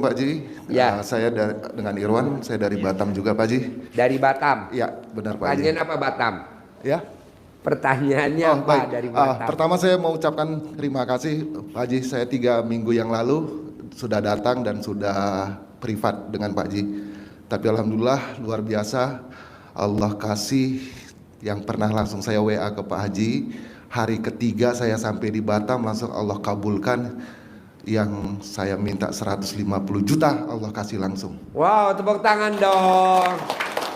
Pak Ji. Ya. Saya dengan Irwan, saya dari Batam juga Pak Ji. Dari Batam. Ya, benar Pak Ji. Pertanyaan apa Batam? Ya. Pertanyaannya apa Baik. dari Batam? Pertama saya mau ucapkan terima kasih Pak Ji. Saya 3 minggu yang lalu sudah datang dan sudah privat dengan Pak Ji. Tapi alhamdulillah luar biasa, Allah kasih yang pernah langsung saya WA ke Pak Haji. Hari ketiga saya sampai di Batam langsung Allah kabulkan. Yang saya minta 150 juta Allah kasih langsung. Wow, tepuk tangan dong.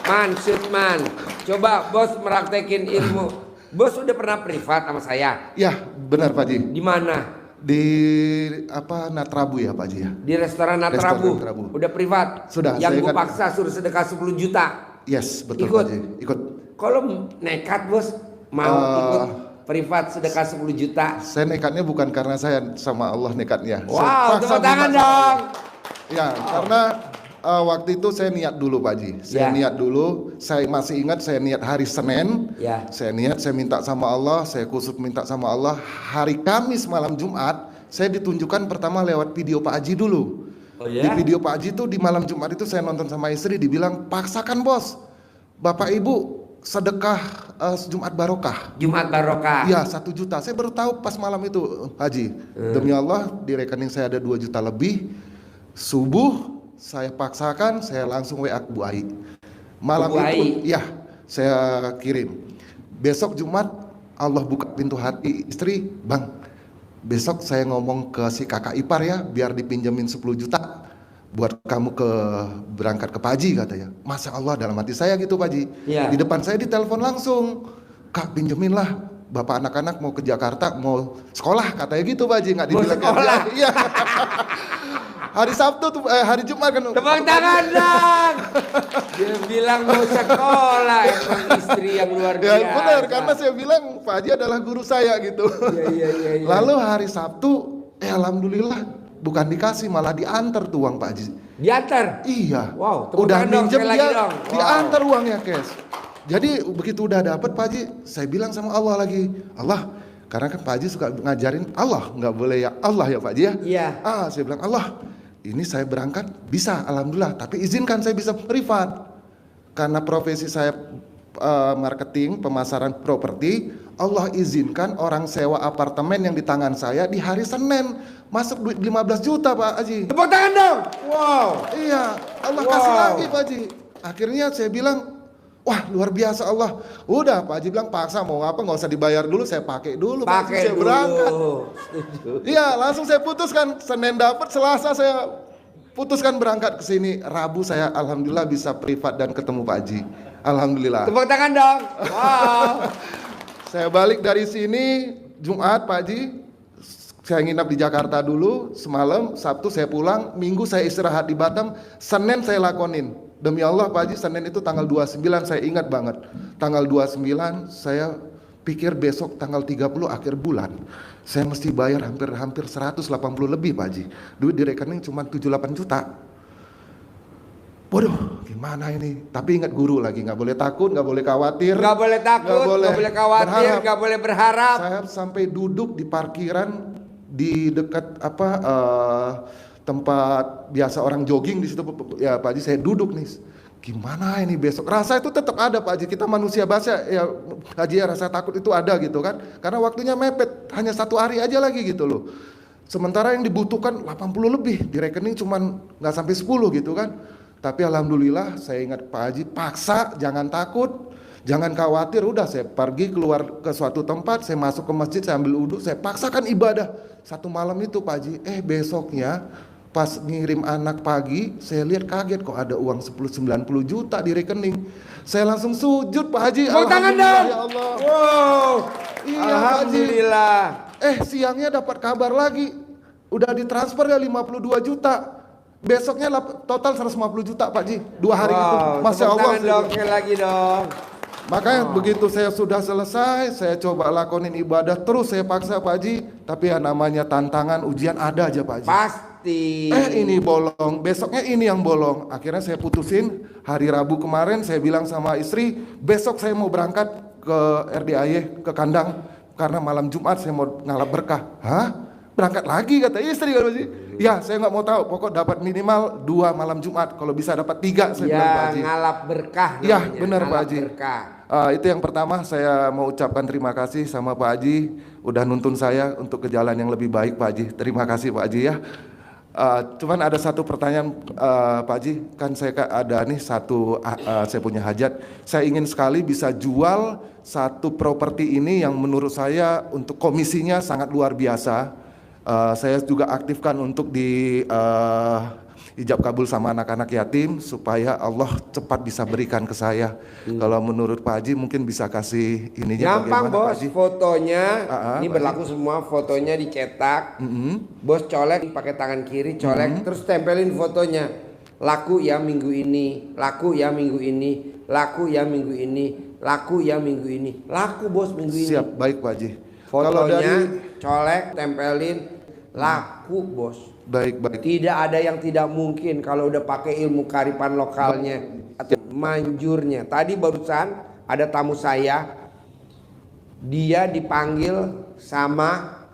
Man, shoot man. Coba bos meraktekin ilmu. Bos udah pernah privat sama saya? Ya, benar Pak Ji. Di mana? Di Natrabu ya Pak Ji ya. Di restoran Natrabu. Udah privat. Sudah. Yang gue paksa suruh sedekah 10 juta. Yes, betul Ikut. Pak Ji. Ikut. Kalau nekat bos mau ikut privat sedekah 10 juta. Saya nekatnya bukan karena saya sama Allah nekatnya. Wow, tepuk tangan dong. Ya, karena waktu itu saya niat dulu Pak Ji. Saya niat dulu. Saya masih ingat saya niat hari Senin. Ya. Saya niat, saya minta sama Allah, saya kusut minta sama Allah. Hari Kamis malam Jumat, saya ditunjukkan pertama lewat video Pak Haji dulu. Oh, ya? Di video Pak Haji itu di malam Jumat itu saya nonton sama istri, dibilang paksakan bos, Bapak Ibu sedekah Jumat Barokah. Jumat Barokah. Iya 1 juta. Saya baru tahu pas malam itu Haji. Demi Allah di rekening saya ada 2 juta lebih. Subuh saya paksakan, saya langsung WA ke Bu Ai. Malam itu, ya saya kirim. Besok Jumat Allah buka pintu hati istri, Bang. Besok saya ngomong ke si kakak ipar ya, biar dipinjemin 10 juta buat kamu berangkat ke Pak Haji katanya. Masya Allah dalam hati saya gitu Pak Haji. Ya. Di depan saya ditelepon langsung, Kak pinjemin lah. Bapak anak-anak mau ke Jakarta, mau sekolah katanya gitu Pak Haji. Nggak dibilang sekolah. Iya. Hari Sabtu tuh, hari Jumat kan. Tepuk tangan dong. Dia bilang mau sekolah, emang istri yang luar biasa. Ya benar, karena saya bilang Pak Haji adalah guru saya gitu. Iya. Lalu hari Sabtu, alhamdulillah bukan dikasih, malah diantar tuh uang Pak Haji. Diantar? Iya. Wow, udah minjem dia, wow. diantar uangnya cash. Jadi begitu udah dapat Pak Haji, saya bilang sama Allah lagi, Allah, karena kan Pak Haji suka ngajarin Allah, nggak boleh ya Allah ya Pak Haji ya. Iya. Saya bilang Allah, ini saya berangkat bisa, alhamdulillah, tapi izinkan saya bisa privat. Karena profesi saya marketing, pemasaran properti, Allah izinkan orang sewa apartemen yang di tangan saya di hari Senin masuk duit 15 juta Pak Haji. Tepuk tangan dong. Wow. Iya, Allah kasih lagi Pak Haji. Akhirnya saya bilang, wah luar biasa Allah. Udah Pak Haji bilang paksa mau apa nggak usah dibayar dulu, saya pakai dulu. Pakai saya dulu. Berangkat. Setuju. Iya, langsung saya putuskan. Senin dapat, Selasa saya putuskan berangkat ke sini. Rabu saya alhamdulillah bisa privat dan ketemu Pak Haji. Alhamdulillah. Tepuk tangan dong. Wow. Saya balik dari sini Jumat Pak Haji. Saya nginap di Jakarta dulu semalam, Sabtu saya pulang, Minggu saya istirahat di Batam, Senin saya lakonin. Demi Allah Pak Haji, Senin itu tanggal 29 saya ingat banget. Tanggal 29 saya pikir besok tanggal 30 akhir bulan. Saya mesti bayar hampir 180 lebih Pak Haji. Duit di rekening cuma 78 juta. Waduh, gimana ini? Tapi ingat guru lagi, nggak boleh takut, nggak boleh khawatir. Nggak boleh takut, nggak boleh khawatir, nggak boleh berharap. Saya sampai duduk di parkiran di dekat tempat biasa orang jogging di situ ya Pak Haji, saya duduk nih. Gimana ini besok? Rasa itu tetap ada Pak Haji, kita manusia biasa ya Haji ya, rasa takut itu ada gitu kan. Karena waktunya mepet, hanya 1 hari aja lagi gitu loh. Sementara yang dibutuhkan 80 lebih, di rekening cuman nggak sampai 10 gitu kan. Tapi alhamdulillah saya ingat Pak Haji, paksa, jangan takut, jangan khawatir. Udah saya pergi keluar ke suatu tempat, saya masuk ke masjid, saya ambil wudhu, saya paksakan ibadah. 1 malam itu Pak Haji, besoknya pas ngirim anak pagi, saya lihat kaget kok ada uang 90 juta di rekening. Saya langsung sujud Pak Haji. Alhamdulillah ya Allah. Wow. Iya, Alhamdulillah. Siangnya dapat kabar lagi, udah ditransfer ya 52 juta. Besoknya total 150 juta Pak Haji. 2 hari itu. Masya Allah. Lagi dong. Makanya begitu saya sudah selesai, saya coba lakonin ibadah terus, saya paksa Pak Haji. Tapi ya namanya tantangan, ujian ada aja Pak Haji. Pasti. Ini bolong, besoknya ini yang bolong. Akhirnya saya putusin, hari Rabu kemarin saya bilang sama istri, besok saya mau berangkat ke RDAY, ke kandang. Karena malam Jumat saya mau ngalap berkah. Hah? berangkat lagi kata istri kan Pak Haji. Ya saya nggak mau tahu, pokok dapat minimal 2 malam Jumat, kalau bisa dapat 3 saya bilang Pak Ya Haji. ngalap berkah Ya namanya, benar Pak ngalap Haji. berkah. Itu yang pertama, saya mau ucapkan terima kasih sama Pak Haji udah nuntun saya untuk ke jalan yang lebih baik Pak Haji. Terima kasih Pak Haji ya. Cuman ada satu pertanyaan Pak Haji, kan saya ada nih saya punya hajat. Saya ingin sekali bisa jual satu properti ini yang menurut saya untuk komisinya sangat luar biasa. Saya juga aktifkan untuk di ijab kabul sama anak-anak yatim supaya Allah cepat bisa berikan ke saya. Kalau menurut Pak Haji mungkin bisa kasih ininya Gampang bagaimana, Pak bos, Haji? fotonya ini Pak berlaku semua, fotonya dicetak, bos colek pakai tangan kiri, colek terus tempelin fotonya, laku ya minggu ini, laku ya minggu ini, laku ya minggu ini, laku ya minggu ini, laku bos minggu ini. Siap, baik Pak Haji. Fotonya colek, tempelin, laku bos. Baik. Tidak ada yang tidak mungkin kalau udah pakai ilmu kearifan lokalnya atau manjurnya. Tadi barusan ada tamu saya, dia dipanggil sama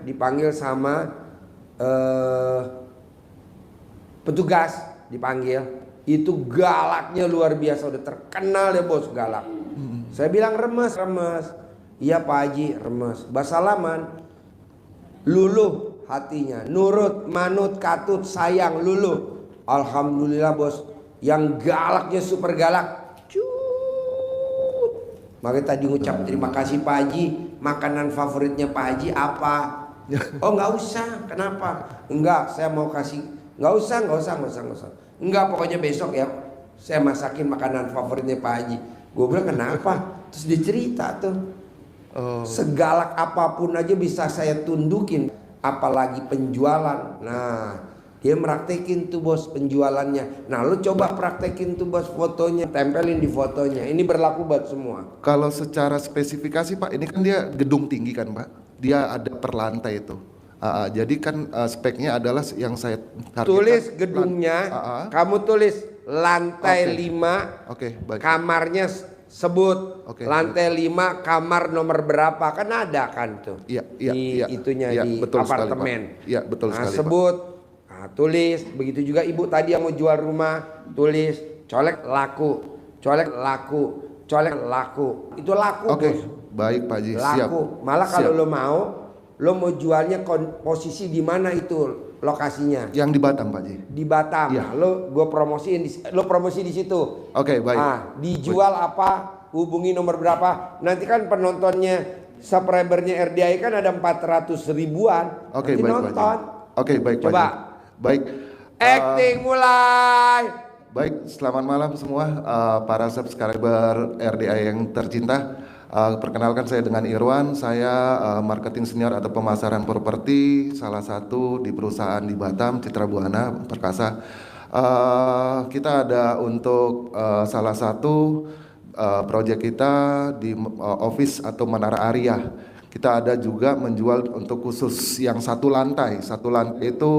dipanggil sama petugas, dipanggil. Itu galaknya luar biasa, udah terkenal deh bos, galak. Saya bilang remes. Iya Pak Haji, remes. Basalaman. Luluh hatinya, nurut, manut, katut, sayang, luluh. Alhamdulillah bos, yang galaknya super galak. Cut. Makanya tadi ngucap terima kasih Pak Haji. Makanan favoritnya Pak Haji apa? Oh nggak usah, kenapa? Enggak, saya mau kasih. Nggak usah. Enggak, pokoknya besok ya saya masakin makanan favoritnya Pak Haji. Gue bilang kenapa? Terus dia cerita tuh. Segalak apapun aja bisa saya tundukin, apalagi penjualan. Nah, dia meraktekin tuh bos penjualannya. Nah, lu coba praktekin tuh bos fotonya, tempelin di fotonya. Ini berlaku buat semua. Kalau secara spesifikasi Pak, ini kan dia gedung tinggi kan Pak, dia ada per lantai itu. Jadi kan speknya adalah yang saya targetkan. Tulis gedungnya, kamu tulis lantai 5, baik. kamarnya sebut lantai 5 kamar nomor berapa, kan ada kan tuh itunya di betul apartemen. Iya betul sekali sebut Pak. Tulis begitu juga ibu tadi yang mau jual rumah, tulis colek laku itu laku. Baik Pak Haji, laku. siap. Malah kalau lo mau jualnya posisi di mana itu lokasinya? Yang di Batam Pak Haji. Di Batam. Ya. Lo promosi di situ. Baik. Dijual apa? Hubungi nomor berapa? Nanti kan penontonnya, subscribernya RDI kan ada 400 ribuan. Baik nonton. Baik. Coba. Baik. Acting mulai. Baik, selamat malam semua para subscriber RDI yang tercinta. Perkenalkan saya dengan Irwan, saya marketing senior atau pemasaran properti salah satu di perusahaan di Batam, Citra Buana Perkasa. Kita ada untuk salah satu proyek kita di office atau Menara Aria. Kita ada juga menjual untuk khusus yang satu lantai itu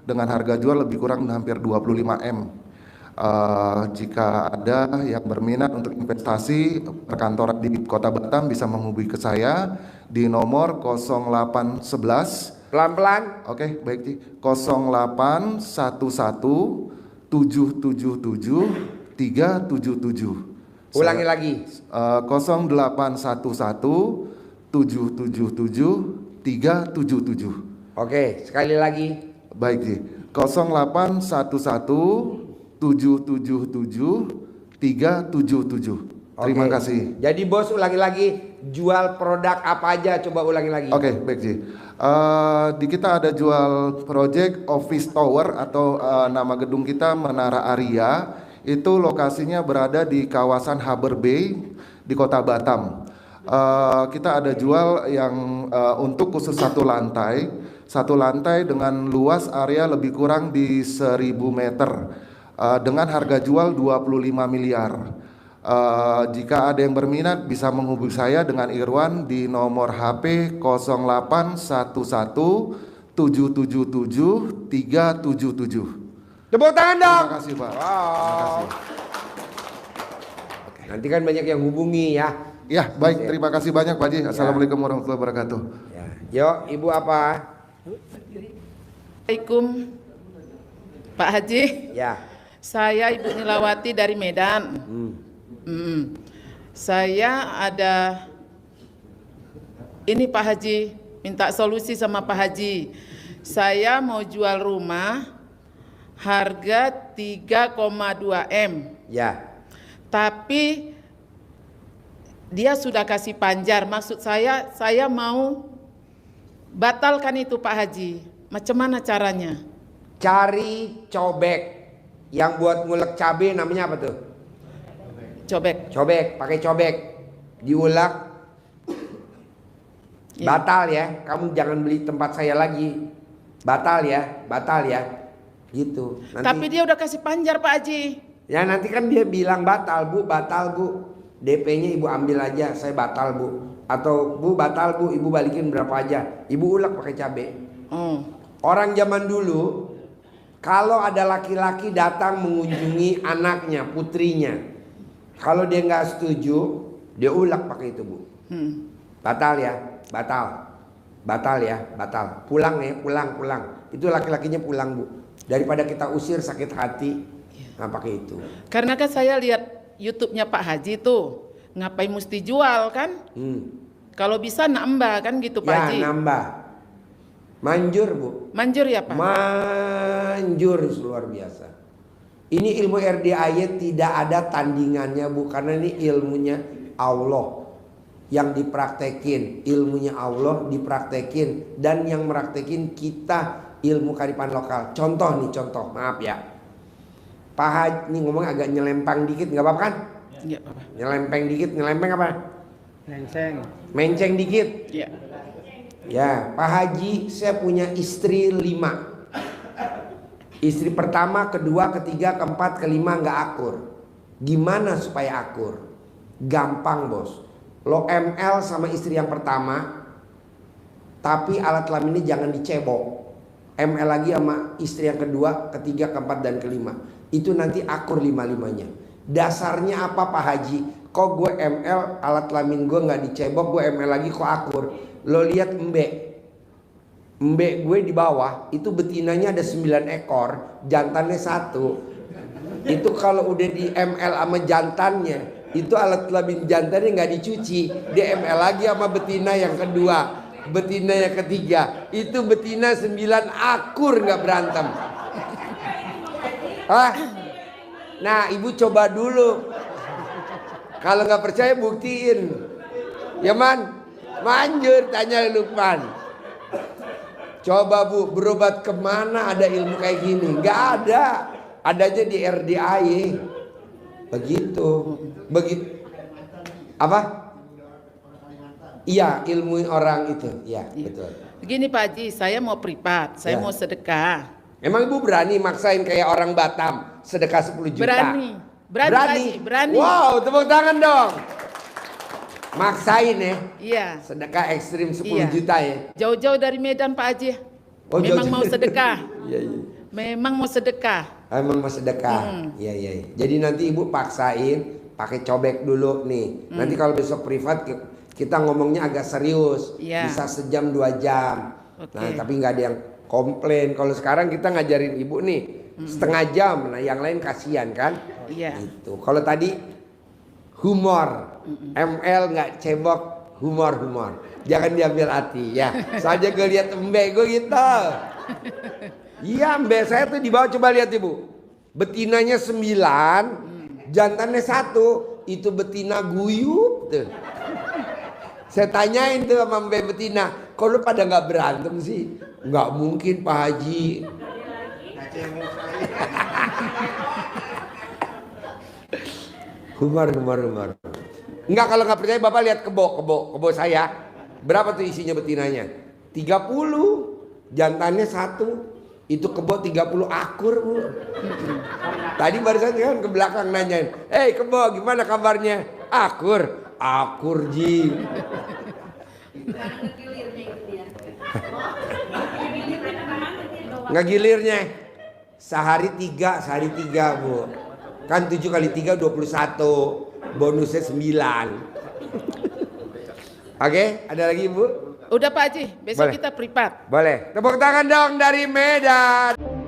dengan harga jual lebih kurang hampir 25 M. Jika ada yang berminat untuk investasi, perkantoran di Kota Batam bisa menghubungi ke saya di nomor 0811. Pelan-pelan. Baik Ci. 0811 777 377. Ulangi lagi. 0811 777 377. Sekali lagi. Baik Ci. 0811 777 377. Terima kasih. Jadi bos ulangi lagi, jual produk apa aja, coba ulangi lagi. Baik Ji. Di kita ada jual project office tower atau nama gedung kita Menara Aria. Itu lokasinya berada di kawasan Harbour Bay di Kota Batam. Kita ada jual yang untuk khusus satu lantai dengan luas area lebih kurang di 1000 meter. Dengan harga jual 25 miliar. Jika ada yang berminat bisa menghubungi saya dengan Irwan di nomor HP 0811 777 377. Tepuk tangan dong. Terima kasih Pak. Wow. Terima kasih. Nanti kan banyak yang hubungi ya. Ya, baik. Terima kasih banyak Pak Haji. Assalamualaikum warahmatullahi wabarakatuh. Ya. Yuk, Ibu apa? Assalamualaikum Pak Haji. Ya. Saya Ibu Nilawati dari Medan. Saya ada ini Pak Haji, minta solusi sama Pak Haji. Saya mau jual rumah harga 3,2 M. Ya. Tapi dia sudah kasih panjar. Maksud saya mau batalkan itu Pak Haji. Macam mana caranya? Cari cobek yang buat ngulek cabai, namanya apa tuh? Cobek. Cobek, pakai cobek. Diulek. Ya. Batal ya. Kamu jangan beli tempat saya lagi. Batal ya, batal ya. Gitu. Nanti, Tapi dia udah kasih panjar Pak Haji. ya nanti kan dia bilang batal Bu, batal Bu. DP-nya Ibu ambil aja, saya batal Bu. Atau Bu batal Bu, Ibu balikin berapa aja. Ibu ulek pakai cabai. Oh. Orang zaman dulu, kalau ada laki-laki datang mengunjungi anaknya, putrinya, kalau dia nggak setuju, dia ulek pakai itu Bu. Batal ya, batal, batal ya, batal. Pulang ya, pulang. Itu laki-lakinya pulang Bu. Daripada kita usir sakit hati, nah pakai itu. Karena kan saya lihat YouTube-nya Pak Haji tuh, ngapain mesti jual kan? Kalau bisa nambah kan gitu Pak Ya Haji. nambah, manjur Bu. Manjur ya Pak? Manjur luar biasa. Ini ilmu RDAY tidak ada tandingannya Bu, karena ini ilmunya Allah yang dipraktekin, ilmunya Allah dipraktekin, dan yang meraktekin kita ilmu kearifan lokal. Contoh nih, contoh, maaf ya, Pak Haji ini ngomong agak nyelempang dikit, nggak apa-apa kan? Iya Pak. Nyelempeng dikit, nyelempeng apa? Menceng dikit. Iya. Ya, Pak Haji, saya punya istri 5. Istri pertama, kedua, ketiga, keempat, kelima nggak akur. Gimana supaya akur? Gampang bos. Lo ML sama istri yang pertama, tapi alat kelaminnya jangan dicebok. ML lagi sama istri yang kedua, ketiga, keempat, dan kelima. Itu nanti akur 5-5-nya. Dasarnya apa Pak Haji? Kok gue ML, alat kelamin gue nggak dicebok, gue ML lagi kok akur? Lo lihat Mbek gue di bawah itu betinanya ada 9 ekor, jantannya 1. Itu kalau udah di ML sama jantannya, itu alat kelamin jantannya nggak dicuci, di ML lagi sama betina yang kedua, betina yang ketiga. Itu betina 9 akur nggak berantem. Nah ibu coba dulu. Kalau nggak percaya buktiin. Ya manjur, tanya Lukman. Coba Bu, berobat kemana ada ilmu kayak gini? Nggak ada. Adanya di RDAY. Begitu. Apa? Iya, ilmu orang itu. Iya, betul. Begini Pak Haji, saya mau privat, saya Ya. mau sedekah. Emang Ibu berani maksain kayak orang Batam sedekah 10 juta? Berani. Berani Pak Haji, berani. Wow, tepuk tangan dong. Maksain ya. Iya. Sedekah ekstrim 10 Iya. juta ya. Jauh-jauh dari Medan Pak Haji. Oh, Memang jauh-jauh. mau sedekah. Iya, iya. Memang mau sedekah. Emang mau sedekah. Iya, iya. Jadi nanti Ibu paksain pakai cobek dulu nih. Nanti kalau besok privat kita ngomongnya agak serius. Iya. Bisa sejam 2 jam. Oke. Nah, tapi nggak ada yang komplain. Kalau sekarang kita ngajarin Ibu nih setengah jam. Nah, yang lain kasihan kan? Iya. Itu. Kalau tadi humor. ML nggak cebok, humor. Jangan diambil hati ya. Saja gue lihat mbak gue gitu. Iya mbak saya tuh di bawah, coba lihat Ibu. Betinanya 9, jantannya 1. Itu betina guyup tuh. Saya tanyain tuh sama mbak betina, kok lu pada nggak berantem sih? Nggak mungkin Pak Haji. Humor. Enggak, kalau nggak percaya Bapak lihat kebo saya. Berapa tuh isinya betinanya? 30. Jantannya 1. Itu kebo 30 akur Bu. Tadi barusan kan ke belakang nanyain, kebo gimana kabarnya? Akur Ji. Ngegilirnya sehari 3 Bu. Kan 7 kali 3 21. Bonusnya 9. Oke, ada lagi Ibu? Udah Pak Haji, besok Boleh. kita privat. Boleh. Tepuk tangan dong dari Medan.